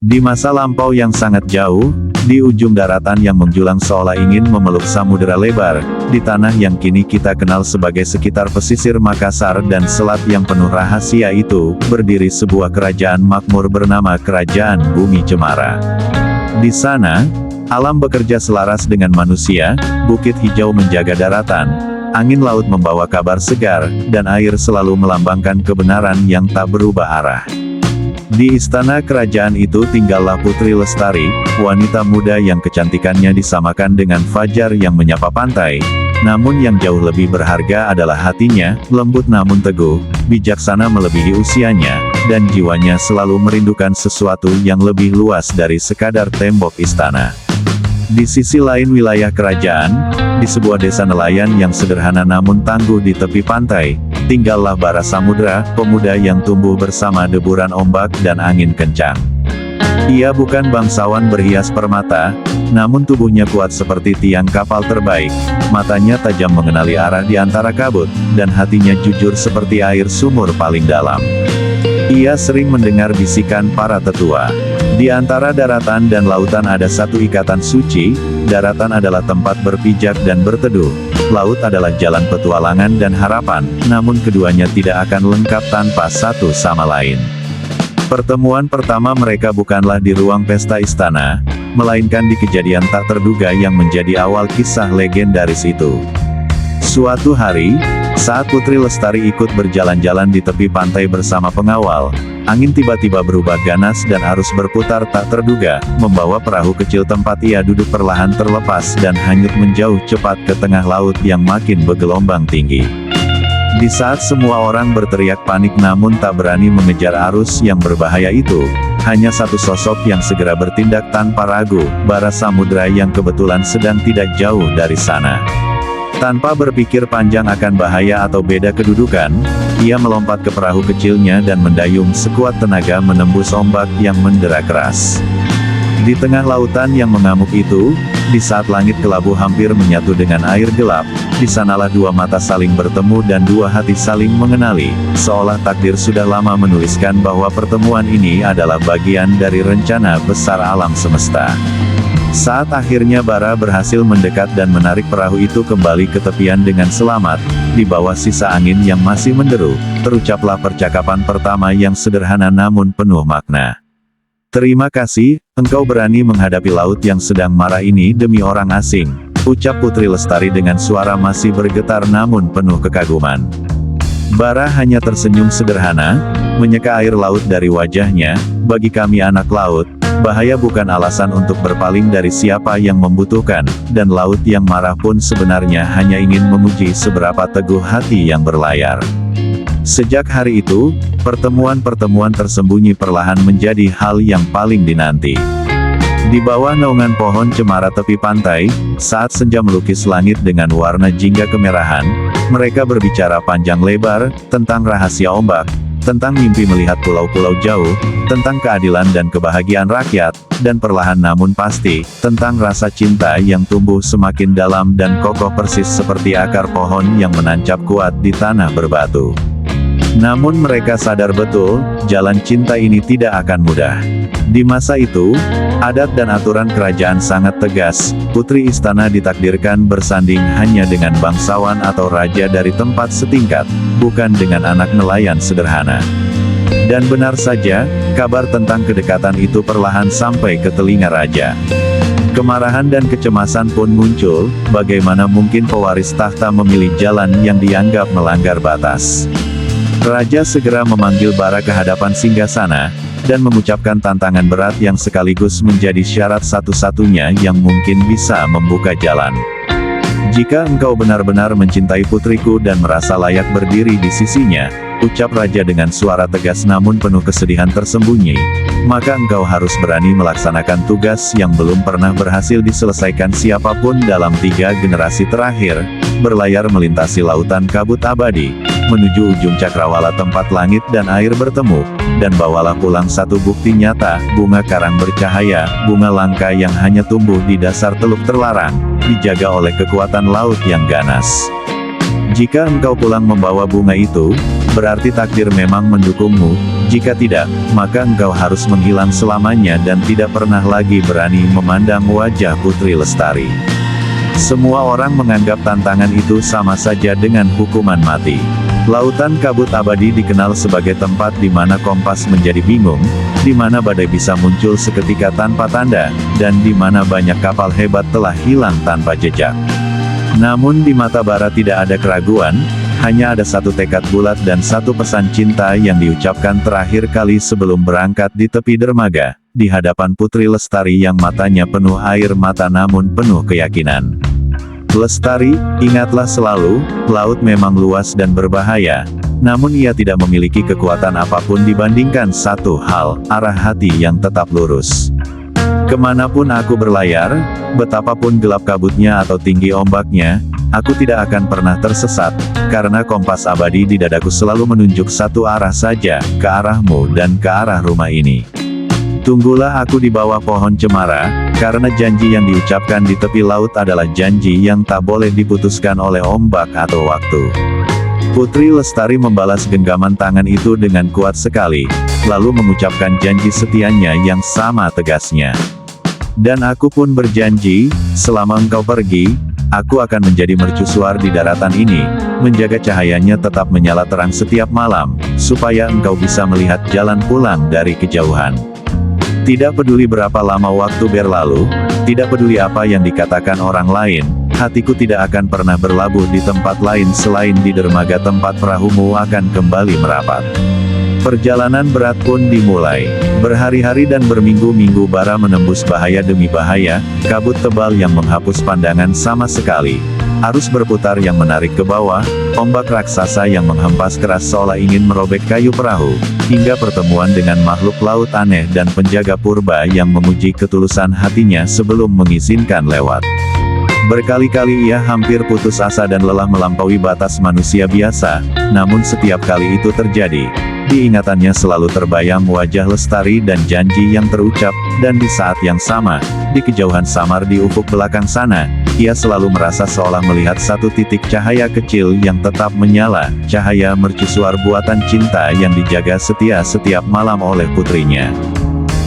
Di masa lampau yang sangat jauh, di ujung daratan yang menjulang seolah ingin memeluk samudera lebar, di tanah yang kini kita kenal sebagai sekitar pesisir Makassar dan selat yang penuh rahasia itu, berdiri sebuah kerajaan makmur bernama Kerajaan Bumi Cemara. Di sana, alam bekerja selaras dengan manusia, bukit hijau menjaga daratan, angin laut membawa kabar segar, dan air selalu melambangkan kebenaran yang tak berubah arah. Di istana kerajaan itu tinggallah Putri Lestari, wanita muda yang kecantikannya disamakan dengan fajar yang menyapa pantai. Namun yang jauh lebih berharga adalah hatinya, lembut namun teguh, bijaksana melebihi usianya, dan jiwanya selalu merindukan sesuatu yang lebih luas dari sekadar tembok istana. Di sisi lain wilayah kerajaan, di sebuah desa nelayan yang sederhana namun tangguh di tepi pantai, tinggallah Bara Samudra, pemuda yang tumbuh bersama deburan ombak dan angin kencang. Ia bukan bangsawan berhias permata, namun tubuhnya kuat seperti tiang kapal terbaik, matanya tajam mengenali arah di antara kabut, dan hatinya jujur seperti air sumur paling dalam. Ia sering mendengar bisikan para tetua. Di antara daratan dan lautan ada satu ikatan suci, daratan adalah tempat berpijak dan berteduh, laut adalah jalan petualangan dan harapan, namun keduanya tidak akan lengkap tanpa satu sama lain. Pertemuan pertama mereka bukanlah di ruang pesta istana, melainkan di kejadian tak terduga yang menjadi awal kisah legendaris itu. Suatu hari, saat Putri Lestari ikut berjalan-jalan di tepi pantai bersama pengawal, angin tiba-tiba berubah ganas dan arus berputar tak terduga, membawa perahu kecil tempat ia duduk perlahan terlepas dan hanyut menjauh cepat ke tengah laut yang makin bergelombang tinggi. Di saat semua orang berteriak panik namun tak berani mengejar arus yang berbahaya itu, hanya satu sosok yang segera bertindak tanpa ragu, Bara Samudra yang kebetulan sedang tidak jauh dari sana. Tanpa berpikir panjang akan bahaya atau beda kedudukan, ia melompat ke perahu kecilnya dan mendayung sekuat tenaga menembus ombak yang mendera keras. Di tengah lautan yang mengamuk itu, di saat langit kelabu hampir menyatu dengan air gelap, di sanalah dua mata saling bertemu dan dua hati saling mengenali, seolah takdir sudah lama menuliskan bahwa pertemuan ini adalah bagian dari rencana besar alam semesta. Saat akhirnya Bara berhasil mendekat dan menarik perahu itu kembali ke tepian dengan selamat, di bawah sisa angin yang masih menderu, terucaplah percakapan pertama yang sederhana namun penuh makna. "Terima kasih, engkau berani menghadapi laut yang sedang marah ini demi orang asing," ucap Putri Lestari dengan suara masih bergetar namun penuh kekaguman. Bara hanya tersenyum sederhana, menyeka air laut dari wajahnya. "Bagi kami anak laut, bahaya bukan alasan untuk berpaling dari siapa yang membutuhkan, dan laut yang marah pun sebenarnya hanya ingin menguji seberapa teguh hati yang berlayar." Sejak hari itu, pertemuan-pertemuan tersembunyi perlahan menjadi hal yang paling dinanti. Di bawah naungan pohon cemara tepi pantai, saat senja melukis langit dengan warna jingga kemerahan, mereka berbicara panjang lebar, tentang rahasia ombak, tentang mimpi melihat pulau-pulau jauh, tentang keadilan dan kebahagiaan rakyat, dan perlahan namun pasti, tentang rasa cinta yang tumbuh semakin dalam dan kokoh persis seperti akar pohon yang menancap kuat di tanah berbatu. Namun mereka sadar betul, jalan cinta ini tidak akan mudah. Di masa itu, adat dan aturan kerajaan sangat tegas, putri istana ditakdirkan bersanding hanya dengan bangsawan atau raja dari tempat setingkat, bukan dengan anak nelayan sederhana. Dan benar saja, kabar tentang kedekatan itu perlahan sampai ke telinga raja. Kemarahan dan kecemasan pun muncul, bagaimana mungkin pewaris tahta memilih jalan yang dianggap melanggar batas. Raja segera memanggil Bara ke hadapan singgasana, dan mengucapkan tantangan berat yang sekaligus menjadi syarat satu-satunya yang mungkin bisa membuka jalan. "Jika engkau benar-benar mencintai putriku dan merasa layak berdiri di sisinya," ucap raja dengan suara tegas namun penuh kesedihan tersembunyi, "maka engkau harus berani melaksanakan tugas yang belum pernah berhasil diselesaikan siapapun dalam 3 generasi terakhir, berlayar melintasi lautan kabut abadi, menuju ujung cakrawala tempat langit dan air bertemu, dan bawalah pulang satu bukti nyata, bunga karang bercahaya, bunga langka yang hanya tumbuh di dasar teluk terlarang, dijaga oleh kekuatan laut yang ganas. Jika engkau pulang membawa bunga itu, berarti takdir memang mendukungmu, jika tidak, maka engkau harus menghilang selamanya dan tidak pernah lagi berani memandang wajah Putri Lestari. Semua orang menganggap tantangan itu sama saja dengan hukuman mati. Lautan kabut abadi dikenal sebagai tempat di mana kompas menjadi bingung, di mana badai bisa muncul seketika tanpa tanda, dan di mana banyak kapal hebat telah hilang tanpa jejak. Namun di mata Bara tidak ada keraguan, hanya ada satu tekad bulat dan satu pesan cinta yang diucapkan terakhir kali sebelum berangkat di tepi dermaga, di hadapan Putri Lestari yang matanya penuh air mata namun penuh keyakinan. Lestari, ingatlah selalu, laut memang luas dan berbahaya, namun ia tidak memiliki kekuatan apapun dibandingkan satu hal, arah hati yang tetap lurus. Kemanapun aku berlayar, betapapun gelap kabutnya atau tinggi ombaknya, aku tidak akan pernah tersesat, karena kompas abadi di dadaku selalu menunjuk satu arah saja, ke arahmu dan ke arah rumah ini. Tunggulah aku di bawah pohon cemara, karena janji yang diucapkan di tepi laut adalah janji yang tak boleh diputuskan oleh ombak atau waktu. Putri Lestari membalas genggaman tangan itu dengan kuat sekali, lalu mengucapkan janji setianya yang sama tegasnya. Dan aku pun berjanji, selama engkau pergi, aku akan menjadi mercusuar di daratan ini, menjaga cahayanya tetap menyala terang setiap malam, supaya engkau bisa melihat jalan pulang dari kejauhan. Tidak peduli berapa lama waktu berlalu, tidak peduli apa yang dikatakan orang lain, hatiku tidak akan pernah berlabuh di tempat lain selain di dermaga tempat perahumu akan kembali merapat. Perjalanan berat pun dimulai. Berhari-hari dan berminggu-minggu Bara menembus bahaya demi bahaya, kabut tebal yang menghapus pandangan sama sekali. Arus berputar yang menarik ke bawah, ombak raksasa yang menghempas keras seolah ingin merobek kayu perahu, hingga pertemuan dengan makhluk laut aneh dan penjaga purba yang menguji ketulusan hatinya sebelum mengizinkan lewat. Berkali-kali ia hampir putus asa dan lelah melampaui batas manusia biasa, namun setiap kali itu terjadi, di ingatannya selalu terbayang wajah Lestari dan janji yang terucap, dan di saat yang sama, di kejauhan samar di ufuk belakang sana, ia selalu merasa seolah melihat satu titik cahaya kecil yang tetap menyala, cahaya mercusuar buatan cinta yang dijaga setia setiap malam oleh putrinya.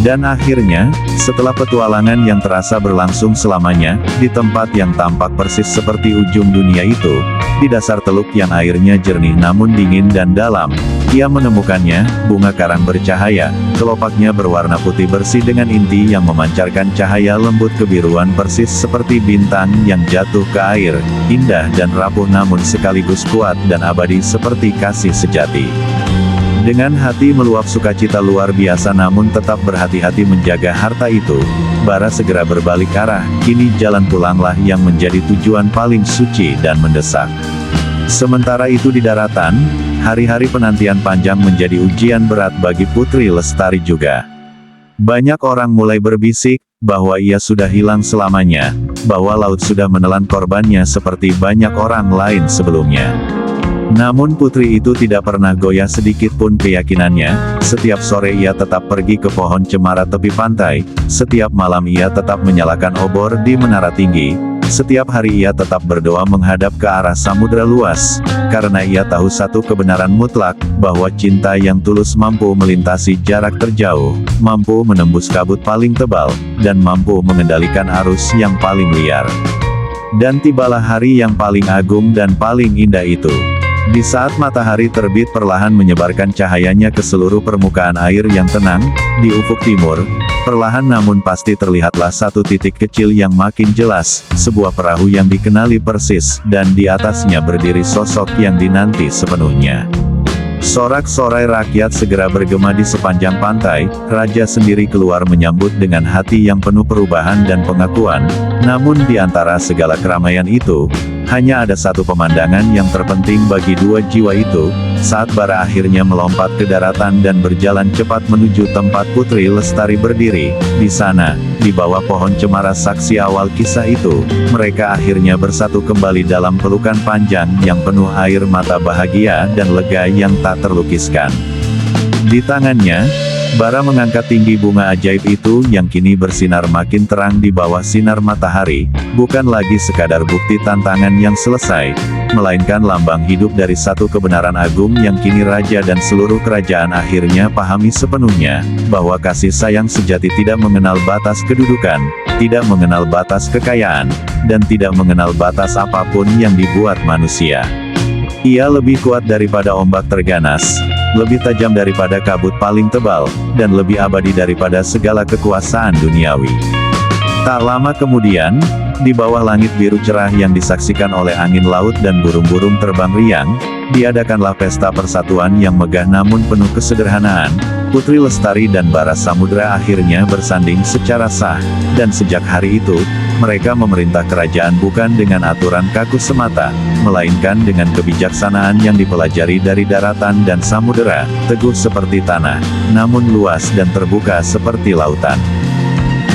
Dan akhirnya, setelah petualangan yang terasa berlangsung selamanya, di tempat yang tampak persis seperti ujung dunia itu, di dasar teluk yang airnya jernih namun dingin dan dalam, ia menemukannya, bunga karang bercahaya, kelopaknya berwarna putih bersih dengan inti yang memancarkan cahaya lembut kebiruan persis seperti bintang yang jatuh ke air, indah dan rapuh namun sekaligus kuat dan abadi seperti kasih sejati. Dengan hati meluap sukacita luar biasa namun tetap berhati-hati menjaga harta itu, Bara segera berbalik arah, kini jalan pulanglah yang menjadi tujuan paling suci dan mendesak. Sementara itu di daratan, hari-hari penantian panjang menjadi ujian berat bagi Putri Lestari juga. Banyak orang mulai berbisik, bahwa ia sudah hilang selamanya, bahwa laut sudah menelan korbannya seperti banyak orang lain sebelumnya. Namun putri itu tidak pernah goyah sedikit pun keyakinannya, setiap sore ia tetap pergi ke pohon cemara tepi pantai, setiap malam ia tetap menyalakan obor di menara tinggi, setiap hari ia tetap berdoa menghadap ke arah samudera luas, karena ia tahu satu kebenaran mutlak, bahwa cinta yang tulus mampu melintasi jarak terjauh, mampu menembus kabut paling tebal, dan mampu mengendalikan arus yang paling liar. Dan tibalah hari yang paling agung dan paling indah itu. Di saat matahari terbit perlahan menyebarkan cahayanya ke seluruh permukaan air yang tenang, di ufuk timur, perlahan namun pasti terlihatlah satu titik kecil yang makin jelas, sebuah perahu yang dikenali persis, dan di atasnya berdiri sosok yang dinanti sepenuhnya. Sorak-sorai rakyat segera bergema di sepanjang pantai, raja sendiri keluar menyambut dengan hati yang penuh perubahan dan pengakuan, namun di antara segala keramaian itu, hanya ada satu pemandangan yang terpenting bagi dua jiwa itu, saat Bara akhirnya melompat ke daratan dan berjalan cepat menuju tempat Putri Lestari berdiri. Di sana, di bawah pohon cemara saksi awal kisah itu, mereka akhirnya bersatu kembali dalam pelukan panjang yang penuh air mata bahagia dan lega yang tak terlukiskan. Di tangannya, Bara mengangkat tinggi bunga ajaib itu yang kini bersinar makin terang di bawah sinar matahari, bukan lagi sekadar bukti tantangan yang selesai, melainkan lambang hidup dari satu kebenaran agung yang kini raja dan seluruh kerajaan akhirnya pahami sepenuhnya, bahwa kasih sayang sejati tidak mengenal batas kedudukan, tidak mengenal batas kekayaan, dan tidak mengenal batas apapun yang dibuat manusia. Ia lebih kuat daripada ombak terganas, lebih tajam daripada kabut paling tebal, dan lebih abadi daripada segala kekuasaan duniawi. Tak lama kemudian, di bawah langit biru cerah yang disaksikan oleh angin laut dan burung-burung terbang riang, diadakanlah pesta persatuan yang megah namun penuh kesederhanaan. Putri Lestari dan Bara Samudra akhirnya bersanding secara sah, dan sejak hari itu, mereka memerintah kerajaan bukan dengan aturan kaku semata, melainkan dengan kebijaksanaan yang dipelajari dari daratan dan samudera, teguh seperti tanah, namun luas dan terbuka seperti lautan.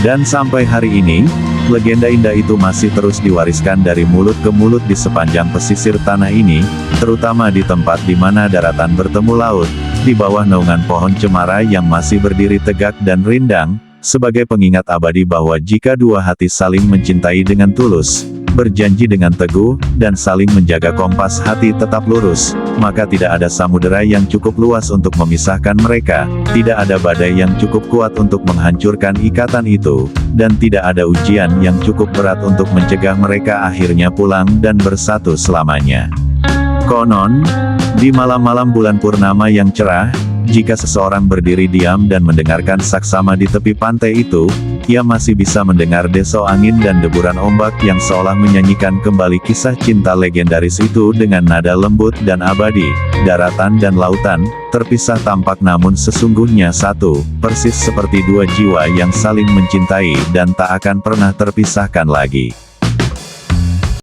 Dan sampai hari ini, legenda indah itu masih terus diwariskan dari mulut ke mulut di sepanjang pesisir tanah ini, terutama di tempat di mana daratan bertemu laut, di bawah naungan pohon cemara yang masih berdiri tegak dan rindang, sebagai pengingat abadi bahwa jika dua hati saling mencintai dengan tulus, berjanji dengan teguh, dan saling menjaga kompas hati tetap lurus, maka tidak ada samudera yang cukup luas untuk memisahkan mereka, tidak ada badai yang cukup kuat untuk menghancurkan ikatan itu, dan tidak ada ujian yang cukup berat untuk mencegah mereka akhirnya pulang dan bersatu selamanya. Konon, di malam-malam bulan purnama yang cerah, jika seseorang berdiri diam dan mendengarkan saksama di tepi pantai itu, ia masih bisa mendengar desau angin dan deburan ombak yang seolah menyanyikan kembali kisah cinta legendaris itu dengan nada lembut dan abadi. Daratan dan lautan, terpisah tampak namun sesungguhnya satu, persis seperti dua jiwa yang saling mencintai dan tak akan pernah terpisahkan lagi.